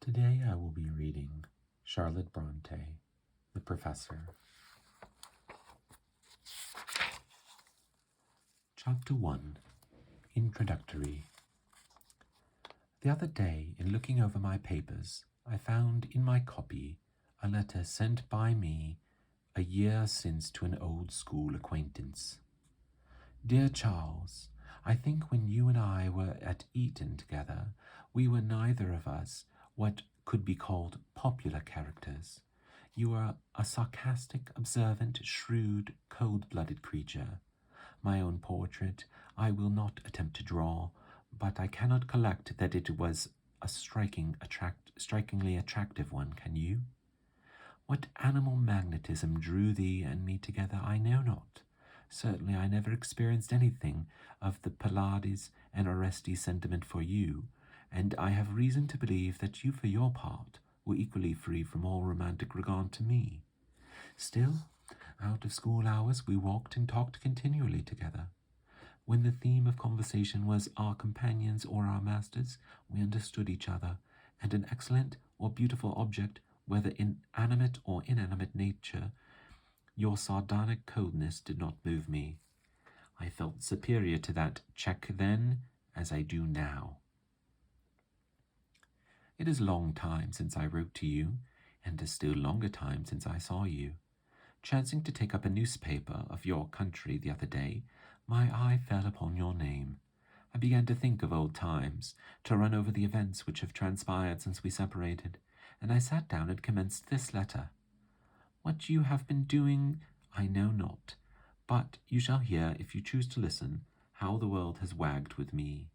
Today I will be reading Charlotte Bronte, The Professor. Chapter 1, Introductory. The other day, in looking over my papers, I found in my copy a letter sent by me a year since to an old school acquaintance. Dear Charles, I think when you and I were at Eton together, we were neither of us what could be called popular characters. You were a sarcastic, observant, shrewd, cold-blooded creature. My own portrait I will not attempt to draw, but I cannot collect that it was a strikingly attractive one, can you? What animal magnetism drew thee and me together I know not. Certainly I never experienced anything of the Pylades and Orestes sentiment for you, and I have reason to believe that you for your part were equally free from all romantic regard to me. Still, out of school hours we walked and talked continually together. When the theme of conversation was our companions or our masters, we understood each other, and an excellent or beautiful object, whether inanimate or inanimate nature, your sardonic coldness did not move me. I felt superior to that check then as I do now. It is a long time since I wrote to you, and a still longer time since I saw you. Chancing to take up a newspaper of your country the other day, my eye fell upon your name. I began to think of old times, to run over the events which have transpired since we separated, and I sat down and commenced this letter. What you have been doing I know not, but you shall hear, if you choose to listen, how the world has wagged with me.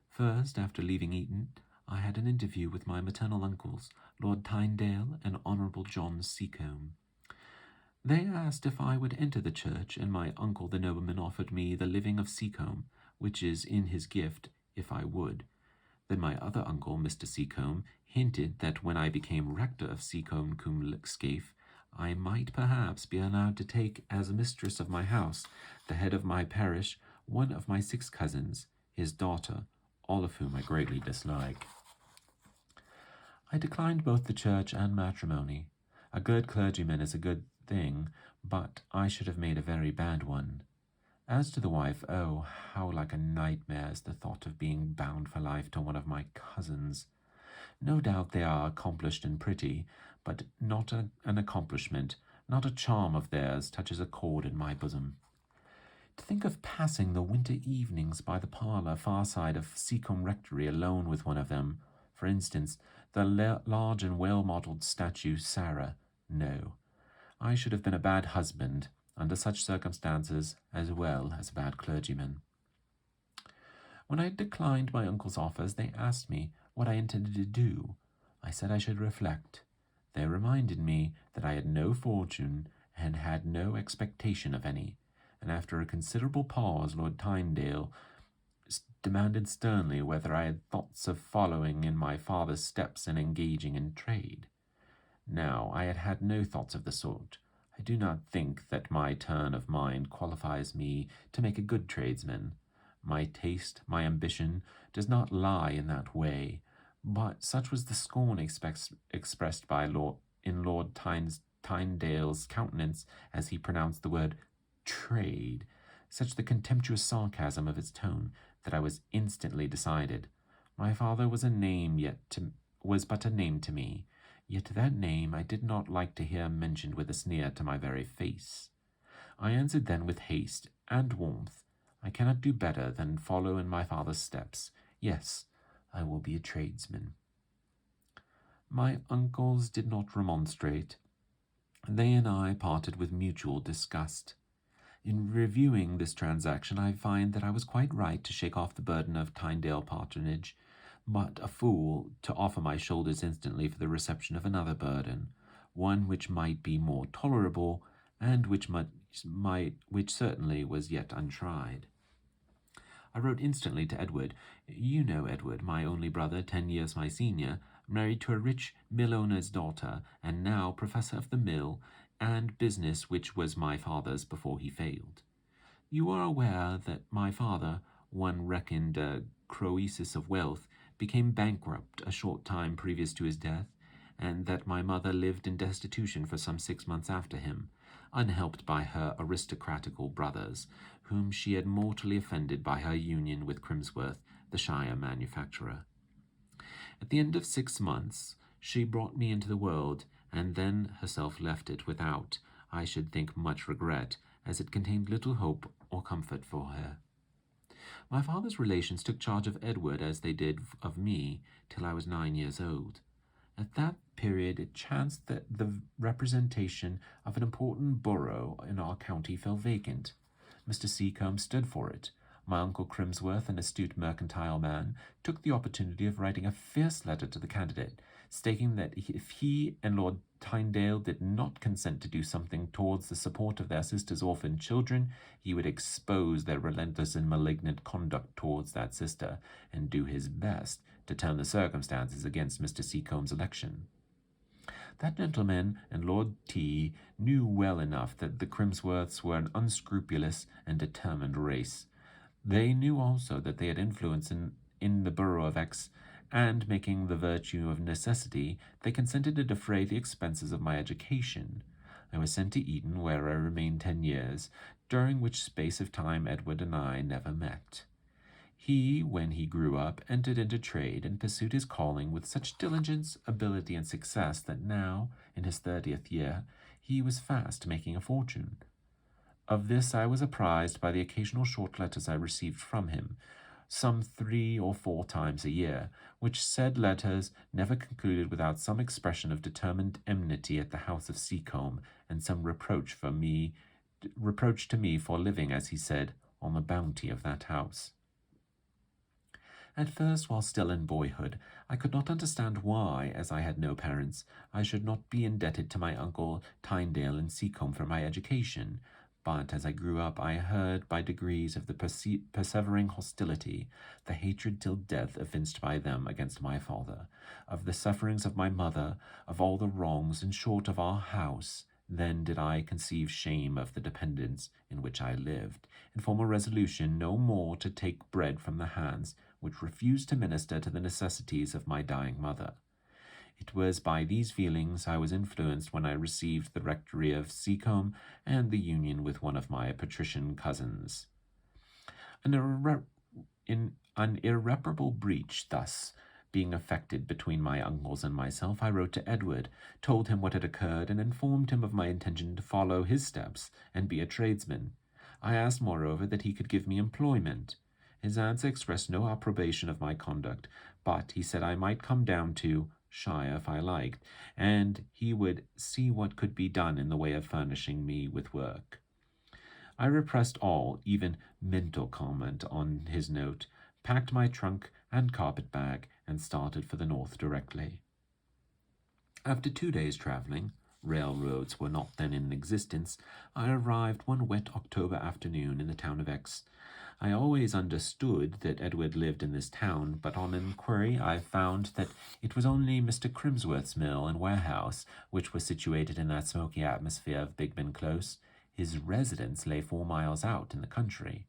First, after leaving Eton, I had an interview with my maternal uncles, Lord Tynedale and Honourable John Seacombe. They asked if I would enter the church, and my uncle the nobleman offered me the living of Seacombe, which is in his gift, if I would. Then my other uncle, Mr. Seacombe, hinted that when I became rector of Seacombe cum Scaife, I might perhaps be allowed to take as a mistress of my house, the head of my parish, one of my 6 cousins, his daughter, all of whom I greatly dislike. I declined both the church and matrimony. A good clergyman is a good thing, but I should have made a very bad one. As to the wife, oh, how like a nightmare is the thought of being bound for life to one of my cousins. No doubt they are accomplished and pretty, but not an accomplishment, not a charm of theirs touches a chord in my bosom. To think of passing the winter evenings by the parlour far side of Seacombe Rectory alone with one of them, for instance, the large and well-modelled statue Sarah, no. I should have been a bad husband, under such circumstances, as well as a bad clergyman. When I declined my uncle's offers, they asked me what I intended to do. I said I should reflect. They reminded me that I had no fortune and had no expectation of any, and after a considerable pause, Lord Tynedale demanded sternly whether I had thoughts of following in my father's steps and engaging in trade. Now, I had had no thoughts of the sort. I do not think that my turn of mind qualifies me to make a good tradesman. My taste, my ambition, does not lie in that way, but such was the scorn expressed by Lord Tynedale's countenance as he pronounced the word trade, such the contemptuous sarcasm of his tone, that I was instantly decided. My father was but a name to me, yet that name I did not like to hear mentioned with a sneer to my very face. I answered then with haste and warmth, I cannot do better than follow in my father's steps. Yes, I will be a tradesman. My uncles did not remonstrate. They and I parted with mutual disgust. In reviewing this transaction, I find that I was quite right to shake off the burden of Tynedale patronage, but a fool to offer my shoulders instantly for the reception of another burden, one which might be more tolerable, and which certainly was yet untried. I wrote instantly to Edward. You know Edward, my only brother, 10 years my senior, married to a rich mill owner's daughter, and now professor of the mill and business which was my father's before he failed. You are aware that my father, one reckoned a croesus of wealth, became bankrupt a short time previous to his death, and that my mother lived in destitution for some 6 months after him, unhelped by her aristocratical brothers, whom she had mortally offended by her union with Crimsworth, the shire manufacturer. At the end of 6 months, she brought me into the world, and then herself left it without, I should think, much regret, as it contained little hope or comfort for her. My father's relations took charge of Edward as they did of me till I was 9 years old. At that period it chanced that the representation of an important borough in our county fell vacant. Mr. Seacombe stood for it. My uncle Crimsworth, an astute mercantile man, took the opportunity of writing a fierce letter to the candidate, stating that if he and Lord Tynedale did not consent to do something towards the support of their sister's orphan children, he would expose their relentless and malignant conduct towards that sister, and do his best to turn the circumstances against Mr. Seacombe's election. That gentleman and Lord T knew well enough that the Crimsworths were an unscrupulous and determined race. They knew also that they had influence in the borough of X, and, making the virtue of necessity, they consented to defray the expenses of my education. I was sent to Eton, where I remained 10 years, during which space of time Edward and I never met. He, when he grew up, entered into trade and pursued his calling with such diligence, ability, and success that now, in his 30th year, he was fast making a fortune. Of this I was apprised by the occasional short letters I received from him, some 3 or 4 times a year, which said letters never concluded without some expression of determined enmity at the house of Seacombe, and some reproach to me for living, as he said, on the bounty of that house. At first, while still in boyhood, I could not understand why, as I had no parents, I should not be indebted to my uncle Tynedale and Seacombe for my education. But as I grew up, I heard by degrees of the persevering hostility, the hatred till death evinced by them against my father, of the sufferings of my mother, of all the wrongs, in short, of our house. Then did I conceive shame of the dependence in which I lived, and form a resolution no more to take bread from the hands which refused to minister to the necessities of my dying mother. It was by these feelings I was influenced when I received the rectory of Seacombe and the union with one of my patrician cousins. An irreparable breach thus being effected between my uncles and myself, I wrote to Edward, told him what had occurred, and informed him of my intention to follow his steps and be a tradesman. I asked, moreover, that he could give me employment. His answer expressed no approbation of my conduct, but he said I might come down to shire if I liked, and he would see what could be done in the way of furnishing me with work. I repressed all, even mental comment on his note, packed my trunk and carpet-bag, and started for the north directly. After 2 days' travelling, railroads were not then in existence, I arrived one wet October afternoon in the town of X. I always understood that Edward lived in this town, but on inquiry I found that it was only Mr. Crimsworth's mill and warehouse, which were situated in that smoky atmosphere of Bigben Close. His residence lay 4 miles out in the country.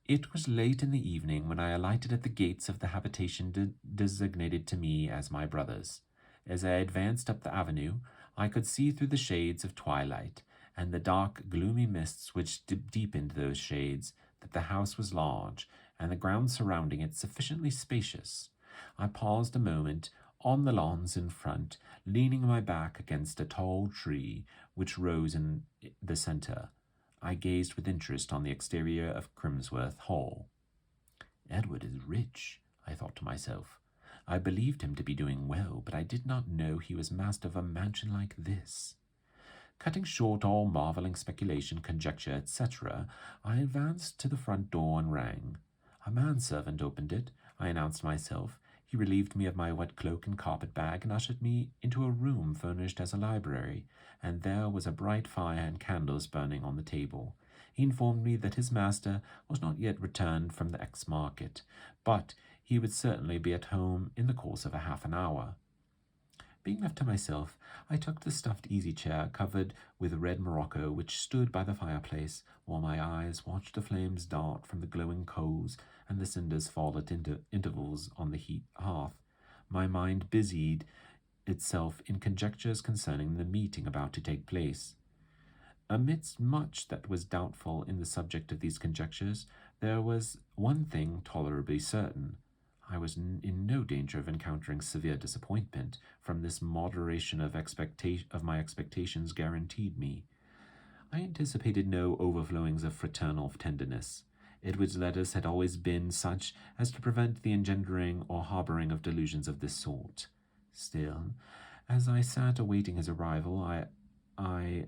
It was late in the evening when I alighted at the gates of the habitation designated to me as my brother's. As I advanced up the avenue, I could see through the shades of twilight, and the dark, gloomy mists which deepened those shades, that the house was large, and the grounds surrounding it sufficiently spacious. I paused a moment on the lawns in front, leaning my back against a tall tree which rose in the centre. I gazed with interest on the exterior of Crimsworth Hall. Edward is rich, I thought to myself. I believed him to be doing well, but I did not know he was master of a mansion like this. Cutting short all marvelling speculation, conjecture, etc., I advanced to the front door and rang. A manservant opened it. I announced myself. He relieved me of my wet cloak and carpet-bag and ushered me into a room furnished as a library, and there was a bright fire and candles burning on the table. He informed me that his master was not yet returned from the X-market, but he would certainly be at home in the course of a half an hour. Being left to myself, I took the stuffed easy-chair covered with red morocco which stood by the fireplace, while my eyes watched the flames dart from the glowing coals and the cinders fall at intervals on the hearth. My mind busied itself in conjectures concerning the meeting about to take place. Amidst much that was doubtful in the subject of these conjectures, there was one thing tolerably certain. I was in no danger of encountering severe disappointment from this moderation of my expectations guaranteed me. I anticipated no overflowings of fraternal tenderness. Edward's letters had always been such as to prevent the engendering or harboring of delusions of this sort. Still, as I sat awaiting his arrival, I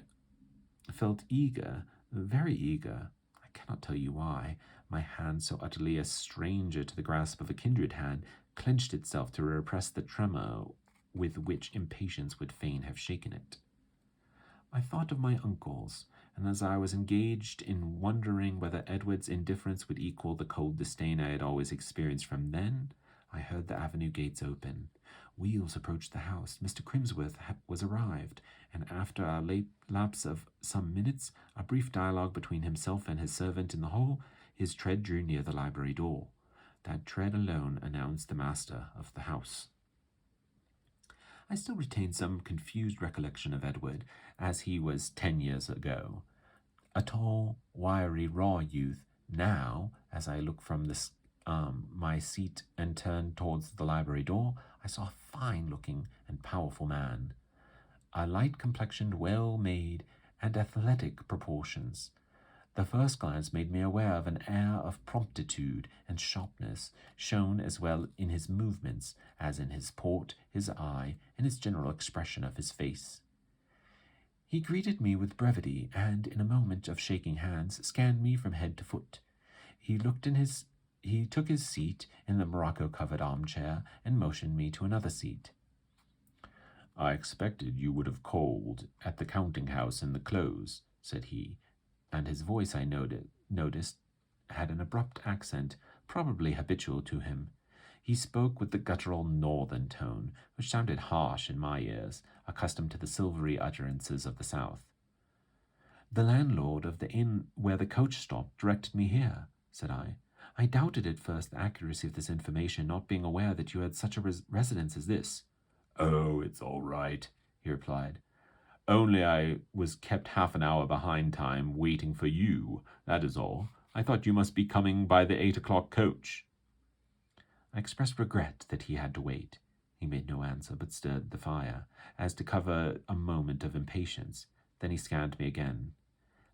felt eager, very eager. I cannot tell you why. My hand, so utterly a stranger to the grasp of a kindred hand, clenched itself to repress the tremor with which impatience would fain have shaken it. I thought of my uncles, and as I was engaged in wondering whether Edward's indifference would equal the cold disdain I had always experienced from them, I heard the avenue gates open. Wheels approached the house. Mr. Crimsworth was arrived, and after a late lapse of some minutes, a brief dialogue between himself and his servant in the hall, his tread drew near the library door. That tread alone announced the master of the house. I still retain some confused recollection of Edward, as he was 10 years ago. A tall, wiry, raw youth. Now, as I look from my seat and turned towards the library door, I saw a fine-looking and powerful man. A light-complexioned, well-made, and athletic proportions. The first glance made me aware of an air of promptitude and sharpness, shown as well in his movements as in his port, his eye, and his general expression of his face. He greeted me with brevity, and in a moment of shaking hands, scanned me from head to foot. He took his seat in the morocco-covered armchair and motioned me to another seat. "I expected you would have called at the counting-house in the Close," said he, and his voice, I noticed, had an abrupt accent, probably habitual to him. He spoke with the guttural northern tone, which sounded harsh in my ears, accustomed to the silvery utterances of the South. "The landlord of the inn where the coach stopped directed me here," said I. "I doubted at first the accuracy of this information, not being aware that you had such a residence as this." "Oh, it's all right," he replied. "Only I was kept half an hour behind time waiting for you, that is all. I thought you must be coming by the 8 o'clock coach." I expressed regret that he had to wait. He made no answer, but stirred the fire, as to cover a moment of impatience. Then he scanned me again.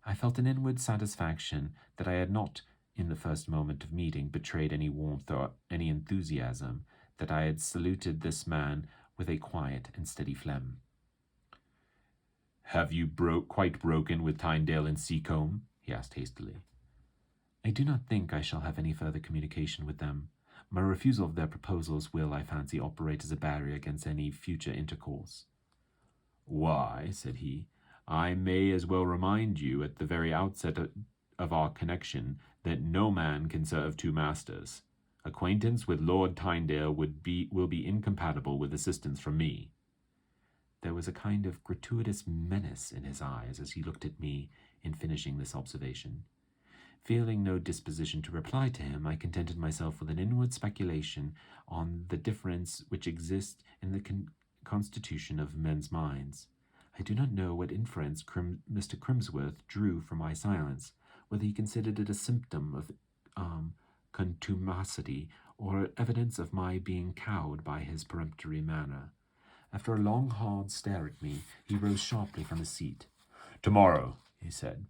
I felt an inward satisfaction that I had not, in the first moment of meeting, betrayed any warmth or any enthusiasm, that I had saluted this man with a quiet and steady phlegm. "Have you quite broken with Tyndale and Seacombe?" he asked hastily. "I do not think I shall have any further communication with them. My refusal of their proposals will, I fancy, operate as a barrier against any future intercourse." "Why," said he, "I may as well remind you at the very outset of our connection that no man can serve two masters. Acquaintance with Lord Tyndale will be incompatible with assistance from me." There was a kind of gratuitous menace in his eyes as he looked at me in finishing this observation. Feeling no disposition to reply to him, I contented myself with an inward speculation on the difference which exists in the constitution of men's minds. I do not know what inference Mr. Crimsworth drew from my silence, whether he considered it a symptom of contumacity or evidence of my being cowed by his peremptory manner. After a long, hard stare at me, he rose sharply from his seat. "Tomorrow," he said,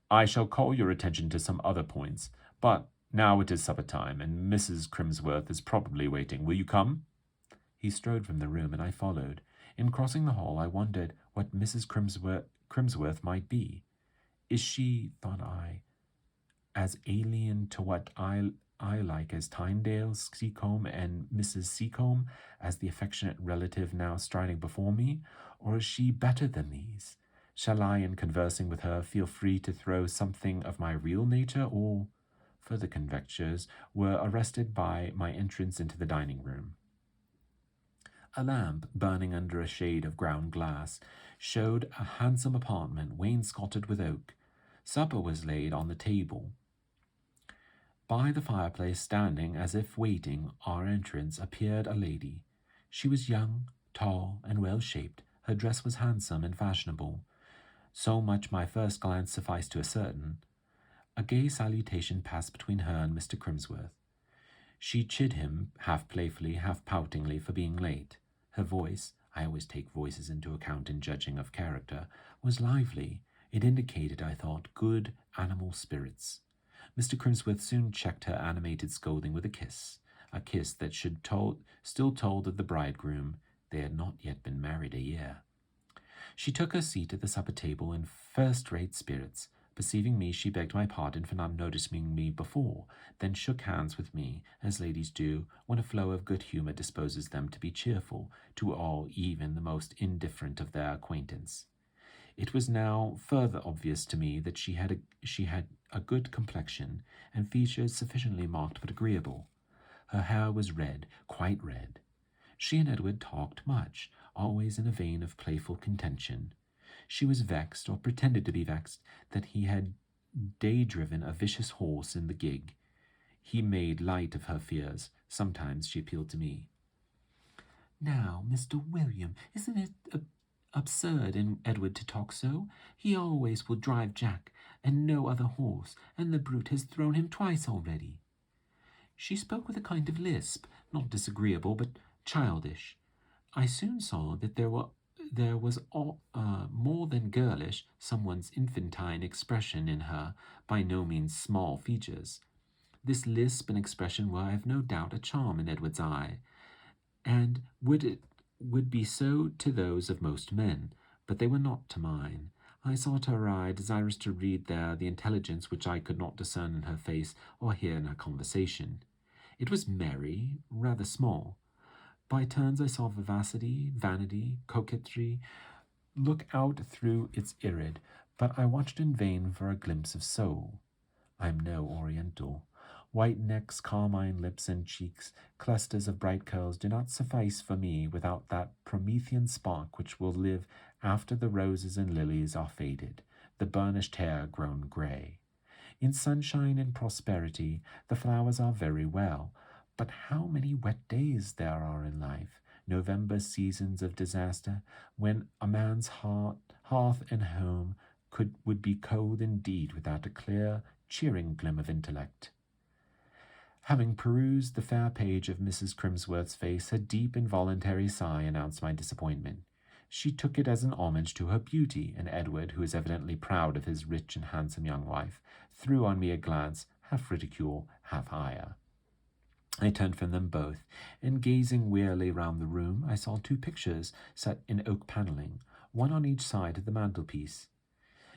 "I shall call your attention to some other points, but now it is supper time, and Mrs. Crimsworth is probably waiting. Will you come?" He strode from the room, and I followed. In crossing the hall, I wondered what Mrs. Crimsworth might be. Is she, thought I, as alien to what I like as Tyndale, Seacombe, and Mrs. Seacombe, as the affectionate relative now striding before me, or is she better than these? Shall I, in conversing with her, feel free to throw something of my real nature, or further conjectures were arrested by my entrance into the dining-room. A lamp, burning under a shade of ground glass, showed a handsome apartment wainscoted with oak. Supper was laid on the table. By the fireplace, standing as if waiting our entrance, appeared a lady. She was young, tall, and well-shaped. Her dress was handsome and fashionable. So much my first glance sufficed to ascertain. A gay salutation passed between her and Mr. Crimsworth. She chid him, half playfully, half poutingly, for being late. Her voice, I always take voices into account in judging of character, was lively. It indicated, I thought, good animal spirits. Mr. Crimsworth soon checked her animated scolding with a kiss that still told of the bridegroom. They had not yet been married a year. She took her seat at the supper table in first-rate spirits. Perceiving me, she begged my pardon for not noticing me before, then shook hands with me, as ladies do when a flow of good humour disposes them to be cheerful to all, even the most indifferent of their acquaintance. It was now further obvious to me that she had a good complexion, and features sufficiently marked but agreeable. Her hair was red, quite red. She and Edward talked much, always in a vein of playful contention. She was vexed, or pretended to be vexed, that he had day-driven a vicious horse in the gig. He made light of her fears. Sometimes she appealed to me. "Now, Mr. William, isn't it absurd in Edward to talk so? He always will drive Jack, and no other horse, and the brute has thrown him twice already." She spoke with a kind of lisp, not disagreeable, but childish. I soon saw that there was more than girlish, someone's infantine expression in her by no means small features. This lisp and expression were, I have no doubt, a charm in Edward's eye, and would be so to those of most men, but they were not to mine. I sought her eye, desirous to read there the intelligence which I could not discern in her face or hear in her conversation. It was merry, rather small. By turns I saw vivacity, vanity, coquetry look out through its irid, but I watched in vain for a glimpse of soul. I am no Oriental. White necks, carmine lips and cheeks, clusters of bright curls do not suffice for me without that Promethean spark which will live after the roses and lilies are faded, the burnished hair grown grey. In sunshine and prosperity the flowers are very well, but how many wet days there are in life, November seasons of disaster, when a man's hearth and home would be cold indeed without a clear, cheering gleam of intellect. Having perused the fair page of Mrs. Crimsworth's face, a deep involuntary sigh announced my disappointment. She took it as an homage to her beauty, and Edward, who was evidently proud of his rich and handsome young wife, threw on me a glance, half ridicule, half ire. I turned from them both, and gazing wearily round the room, I saw two pictures set in oak panelling, one on each side of the mantelpiece.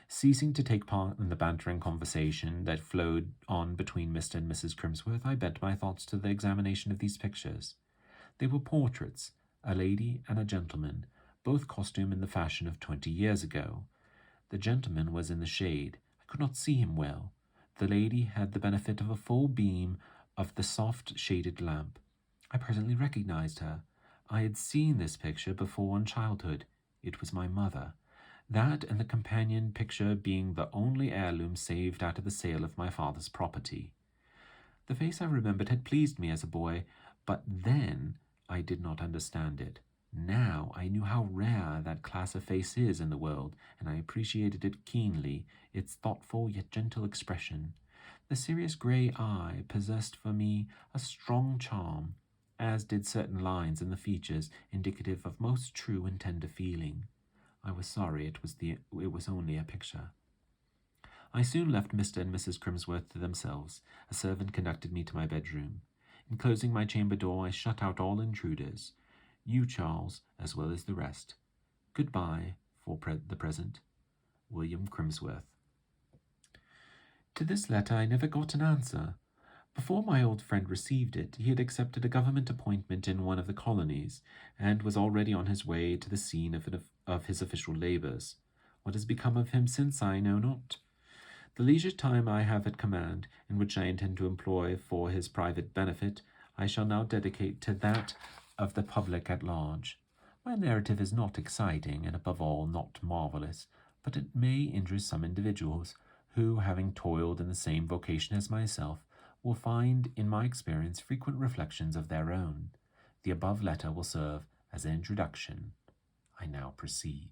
Ceasing to take part in the bantering conversation that flowed on between Mr. and Mrs. Crimsworth, I bent my thoughts to the examination of these pictures. They were portraits, a lady and a gentleman, both costume in the fashion of 20 years ago. The gentleman was in the shade. I could not see him well. The lady had the benefit of a full beam of the soft shaded lamp. I presently recognized her. I had seen this picture before in childhood. It was my mother. That and the companion picture being the only heirloom saved out of the sale of my father's property. The face I remembered had pleased me as a boy, but then I did not understand it. Now I knew how rare that class of face is in the world, and I appreciated it keenly, its thoughtful yet gentle expression. The serious grey eye possessed for me a strong charm, as did certain lines in the features indicative of most true and tender feeling. I was sorry it was only a picture. I soon left Mr. and Mrs. Crimsworth to themselves. A servant conducted me to my bedroom. In closing my chamber door, I shut out all intruders, you, Charles, as well as the rest. Goodbye for the present. William Crimsworth. To this letter I never got an answer. Before my old friend received it, he had accepted a government appointment in one of the colonies, and was already on his way to the scene of his official labours. What has become of him since, I know not. The leisure time I have at command, and which I intend to employ for his private benefit, I shall now dedicate to that of the public at large. My narrative is not exciting and above all not marvelous, but it may interest some individuals who, having toiled in the same vocation as myself, will find in my experience frequent reflections of their own. The above letter will serve as an introduction. I now proceed.